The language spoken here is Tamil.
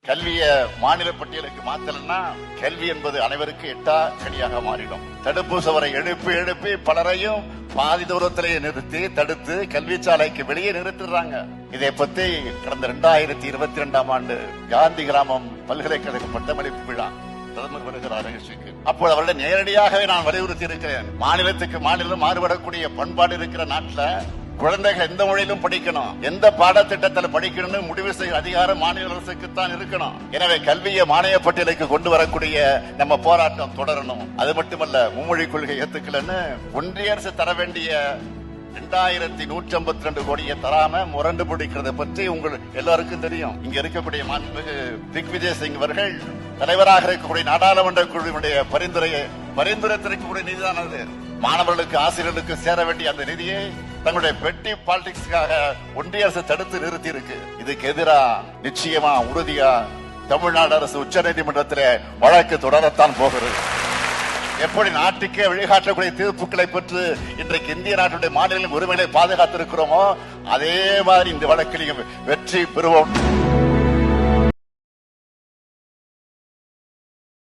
கல்விய மாநில பட்டியலுக்கு மாத்தலன்னா கல்வி என்பது அனைவருக்கு எட்டா கனியாக மாறிடும். தடுப்பு சுவரை எழுப்பி எழுப்பி பலரையும் பாதி தூரத்திலேயே நிறுத்தி தடுத்து கல்வி சாலைக்கு வெளியே நிறுத்துறாங்க. இதை பத்தி கடந்த 2022ஆம் ஆண்டு காந்தி கிராமம் பல்கலைக்கழக பட்டமளிப்பு விழா பிரதமர் வருகிறார் நிகழ்ச்சிக்கு. அப்போது அவர்களை நேரடியாகவே நான் வலியுறுத்தி இருக்கிறேன். மாநிலத்துக்கு மாநிலம் மாறுபடக்கூடிய பண்பாடு இருக்கிற நாட்டுல குழந்தைகள் எந்த மொழியிலும் படிக்கணும், எந்த பாடத்திட்டத்தில் படிக்கணும்னு முடிவு செய்யும் அதிகாரம் மாநில அரசுக்குத்தான் இருக்கணும். எனவே கல்வியை மானிய பட்டியலுக்கு கொண்டு வரக்கூடிய நம்ம போராட்டம் தொடரணும். அது மட்டுமல்ல, மும்மொழி கொள்கை ஏத்துக்கலன்னு ஒன்றிய அரசு தர வேண்டிய 2152 கோடியை தராம முரண்டு பிடிக்கிறத பற்றி உங்கள் எல்லாருக்கும் தெரியும். இங்க இருக்கக்கூடிய மாண்புமிகு திக்விஜய் சிங் அவர்கள் தலைவராக இருக்கக்கூடிய நாடாளுமன்ற குழுவினுடைய பரிந்துரைத்திருக்கக்கூடிய நிதிதான் அது. மாணவர்களுக்கு ஆசிரியர்களுக்கு சேர வேண்டிய அந்த நிதியை தங்களுடைய பெட்டி பாலிடிக்ஸ்க்காக ஒன்றிய அரசு தடுத்து நிறுத்தி இருக்கு. இதுக்கு எதிராக நிச்சயமா உறுதியா தமிழ்நாடு அரசு உச்ச நீதிமன்றத்தில் வழக்கு தொடரத்தான் போகிறது. எப்படி நாட்டுக்கே வழிகாட்டக்கூடிய தீர்ப்புகளை பெற்று இன்றைக்கு இந்திய நாட்டுடைய மாநில உரிமைகளை பாதுகாத்திருக்கிறோமோ அதே மாதிரி இந்த வழக்கிலையும் வெற்றி பெறுவோம்.